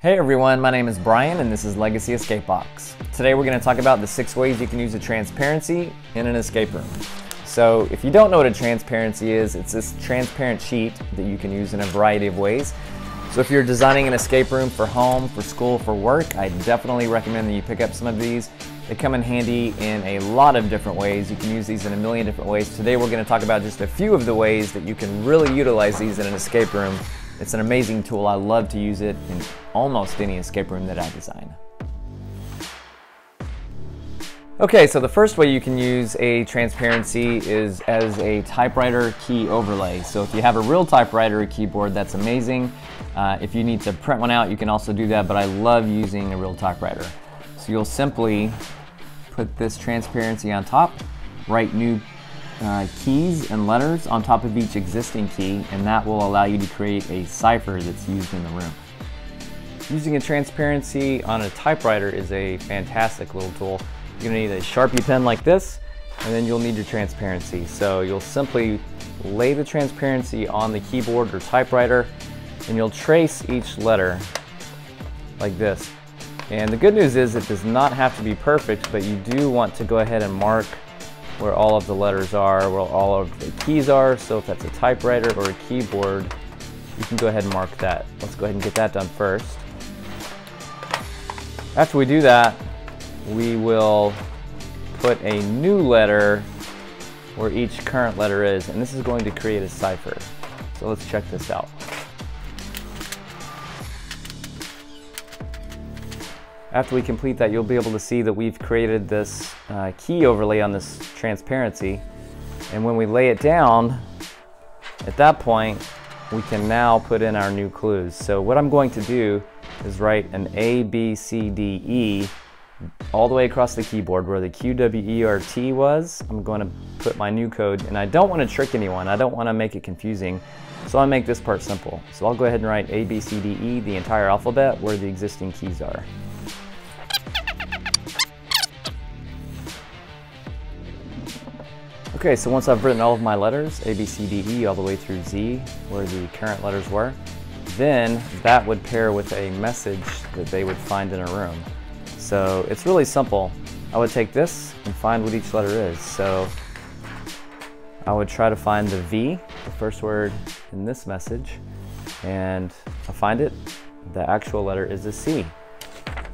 Hey everyone, my name is Brian and this is Legacy Escape Box. Today we're going to talk about the 6 ways you can use a transparency in an escape room. So if you don't know what a transparency is, it's this transparent sheet that you can use in a variety of ways. So if you're designing an escape room for home, for school, for work, I definitely recommend that you pick up some of these. They come in handy in a lot of different ways. You can use these in a million different ways. Today we're going to talk about just a few of the ways that you can really utilize these in an escape room. It's an amazing tool. I love to use it in almost any escape room that I design. Okay, so the first way you can use a transparency is as a typewriter key overlay. So if you have a real typewriter or keyboard, that's amazing. If you need to print one out, you can also do that, but I love using a real typewriter. So you'll simply put this transparency on top, write new keys and letters on top of each existing key, and that will allow you to create a cipher that's used in the room. Using a transparency on a typewriter is a fantastic little tool. You're going to need a Sharpie pen like this, and then you'll need your transparency. So you'll simply lay the transparency on the keyboard or typewriter, and you'll trace each letter like this. And the good news is it does not have to be perfect, but you do want to go ahead and mark where all of the letters are, where all of the keys are. So if that's a typewriter or a keyboard, you can go ahead and mark that. Let's go ahead and get that done first. After we do that, we will put a new letter where each current letter is, and this is going to create a cipher. So let's check this out. After we complete that, you'll be able to see that we've created this key overlay on this transparency. And when we lay it down, at that point, we can now put in our new clues. So what I'm going to do is write an A, B, C, D, E all the way across the keyboard where the Q, W, E, R, T was. I'm going to put my new code, and I don't want to trick anyone. I don't want to make it confusing. So I'll make this part simple. So I'll go ahead and write A, B, C, D, E, the entire alphabet where the existing keys are. Okay, so once I've written all of my letters, A, B, C, D, E, all the way through Z, where the current letters were, then that would pair with a message that they would find in a room. So it's really simple. I would take this and find what each letter is. So I would try to find the V, the first word in this message, and I find it. The actual letter is a C.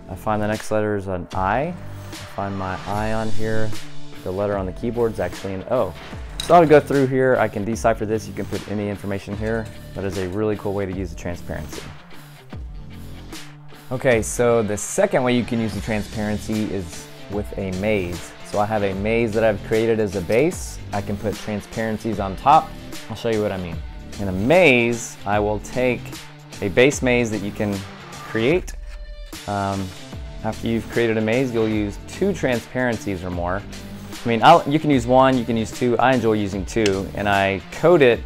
I find the next letter is an I. I find my I on here. The letter on the keyboard is actually an O. So I'll go through here. I can decipher this. You can put any information here. That is a really cool way to use the transparency. Okay, so the second way you can use the transparency is with a maze. So I have a maze that I've created as a base. I can put transparencies on top. I'll show you what I mean. In a maze, I will take a base maze that you can create. After you've created a maze, you'll use 2 transparencies or more. I mean, you can use 1, you can use 2. I enjoy using 2, and I code it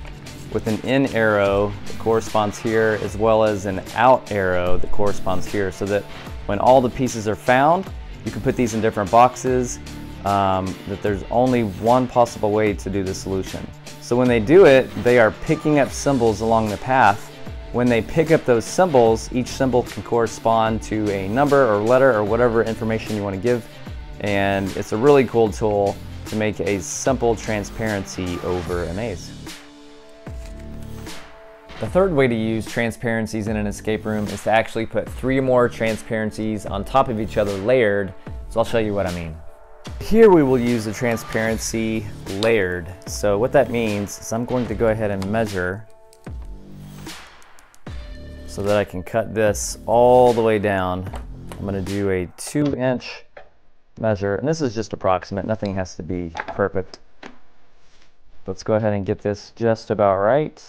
with an in arrow that corresponds here, as well as an out arrow that corresponds here, so that when all the pieces are found, you can put these in different boxes, that there's only one possible way to do the solution. So when they do it, they are picking up symbols along the path. When they pick up those symbols, each symbol can correspond to a number or letter or whatever information you want to give. And it's a really cool tool to make a simple transparency over a maze. The third way to use transparencies in an escape room is to actually put 3 or more transparencies on top of each other layered. So I'll show you what I mean. Here we will use the transparency layered. So what that means is I'm going to go ahead and measure so that I can cut this all the way down. I'm going to do a 2-inch measure, and this is just approximate, nothing has to be perfect. Let's go ahead and get this just about right.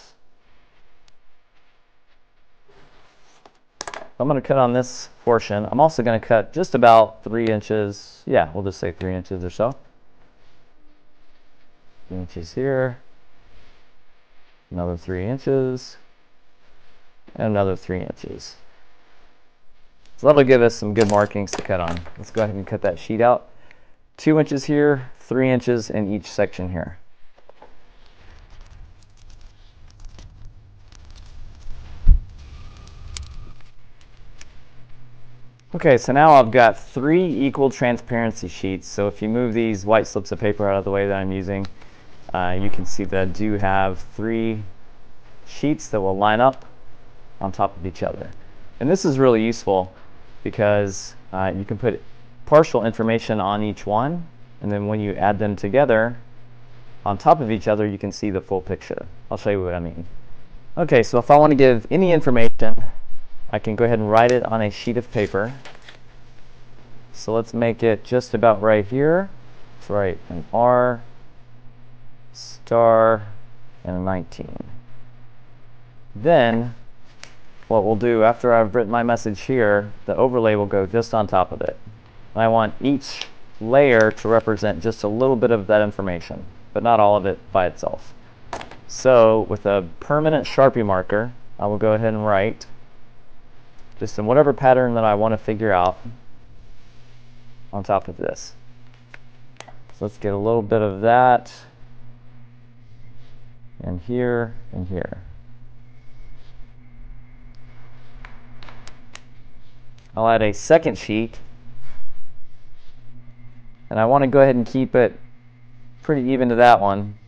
I'm going to cut on this portion. I'm also going to cut just about 3 inches. Yeah, we'll just say 3 inches or so. 3 inches here, another 3 inches, and another 3 inches. So that'll give us some good markings to cut on. Let's go ahead and cut that sheet out. 2 inches here, 3 inches in each section here. Okay, so now I've got 3 equal transparency sheets. So if you move these white slips of paper out of the way that I'm using, you can see that I do have 3 sheets that will line up on top of each other. And this is really useful because you can put partial information on each one, and then when you add them together on top of each other, you can see the full picture. I'll show you what I mean. Okay, so if I want to give any information, I can go ahead and write it on a sheet of paper. So let's make it just about right here. Let's write an R star and a 19. Then what we'll do after I've written my message here, the overlay will go just on top of it. And I want each layer to represent just a little bit of that information, but not all of it by itself. So with a permanent Sharpie marker, I will go ahead and write just in whatever pattern that I want to figure out on top of this. So let's get a little bit of that, and here, and here. I'll add a second sheet, and I want to go ahead and keep it pretty even to that one,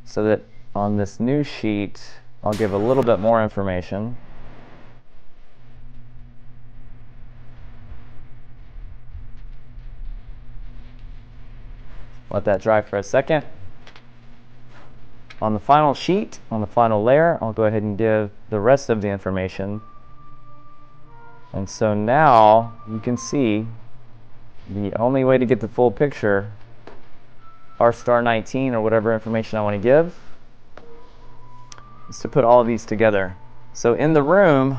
so that on this new sheet, I'll give a little bit more information. Let that dry for a second. On the final sheet, on the final layer, I'll go ahead and give the rest of the information. And so now you can see the only way to get the full picture, R star 19 or whatever information I want to give, is to put all of these together. So in the room,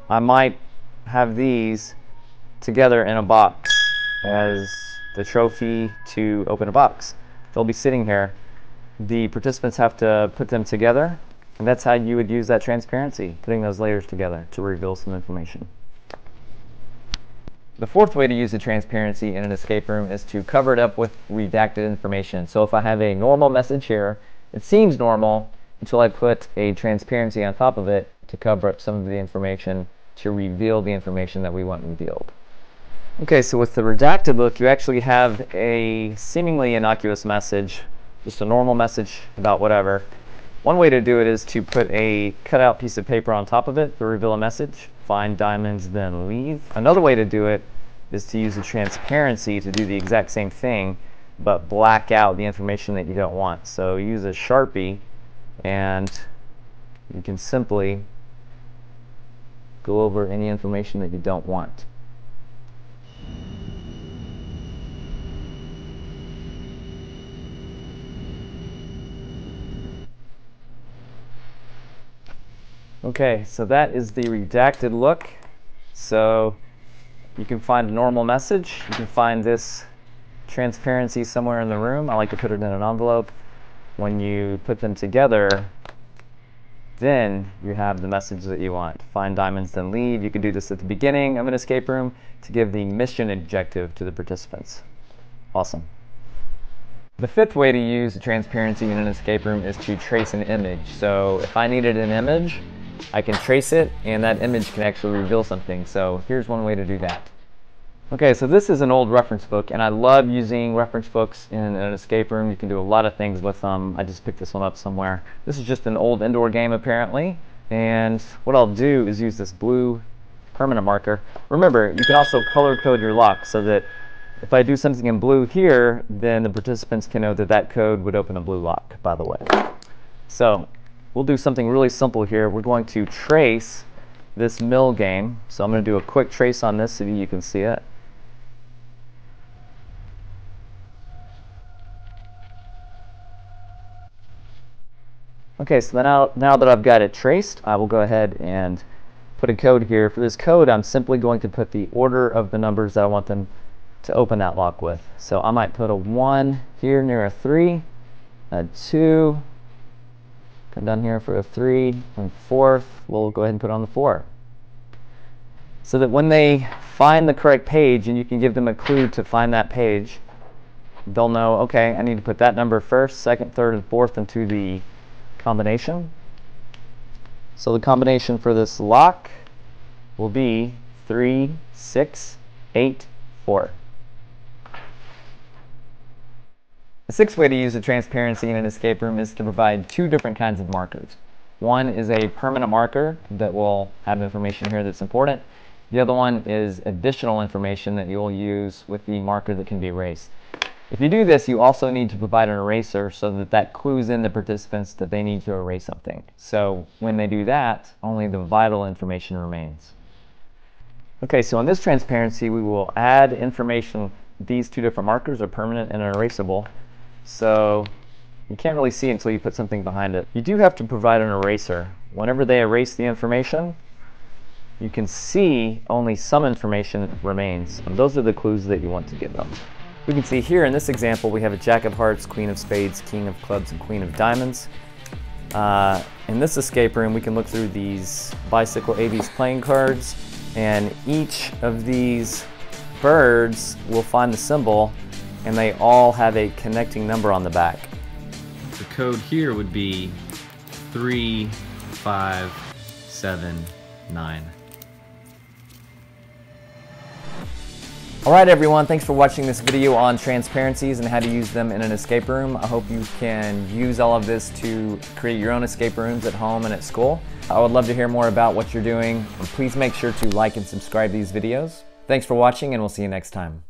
I might have these together in a box as the trophy to open a box. They'll be sitting here. The participants have to put them together, and that's how you would use that transparency, putting those layers together to reveal some information. The fourth way to use the transparency in an escape room is to cover it up with redacted information. So if I have a normal message here, it seems normal until I put a transparency on top of it to cover up some of the information, to reveal the information that we want revealed. Okay, so with the redacted look, you actually have a seemingly innocuous message, just a normal message about whatever. One way to do it is to put a cutout piece of paper on top of it to reveal a message. Find diamonds, then leave. Another way to do it is to use a transparency to do the exact same thing, but black out the information that you don't want. So use a Sharpie, and you can simply go over any information that you don't want. Okay, so that is the redacted look. So you can find a normal message. You can find this transparency somewhere in the room. I like to put it in an envelope. When you put them together, then you have the message that you want. Find diamonds, then leave. You can do this at the beginning of an escape room to give the mission objective to the participants. Awesome. The fifth way to use the transparency in an escape room is to trace an image. So if I needed an image, I can trace it, and that image can actually reveal something. So here's one way to do that. Okay, so this is an old reference book, and I love using reference books in an escape room. You can do a lot of things with them. I just picked this one up somewhere. This is just an old indoor game, apparently. And what I'll do is use this blue permanent marker. Remember, you can also color code your lock so that if I do something in blue here, then the participants can know that that code would open a blue lock, by the way. So we'll do something really simple here. We're going to trace this mill game. So I'm going to do a quick trace on this so you can see it. Okay, so now that I've got it traced, I will go ahead and put a code here. For this code, I'm simply going to put the order of the numbers that I want them to open that lock with. So I might put a 1 here near a 3, a 2, come down here for a 3, and 4th, we'll go ahead and put on the 4. So that when they find the correct page, and you can give them a clue to find that page, they'll know, okay, I need to put that number first, second, third, and fourth into the combination. So the combination for this lock will be 3, 6, 8, 4. The sixth way to use a transparency in an escape room is to provide two different kinds of markers. One is a permanent marker that will have information here that's important. The other one is additional information that you'll use with the marker that can be erased. If you do this, you also need to provide an eraser so that that clues in the participants that they need to erase something. So when they do that, only the vital information remains. Okay, so in this transparency, we will add information. These two different markers are permanent and erasable. So you can't really see until you put something behind it. You do have to provide an eraser. Whenever they erase the information, you can see only some information remains. And those are the clues that you want to give them. We can see here in this example, we have a Jack of Hearts, Queen of Spades, King of Clubs, and Queen of Diamonds. In this escape room, we can look through these bicycle Avies playing cards, and each of these birds will find the symbol, and they all have a connecting number on the back. The code here would be 3, 5, 7, 9. Alright everyone, thanks for watching this video on transparencies and how to use them in an escape room. I hope you can use all of this to create your own escape rooms at home and at school. I would love to hear more about what you're doing. Please make sure to like and subscribe these videos. Thanks for watching, and we'll see you next time.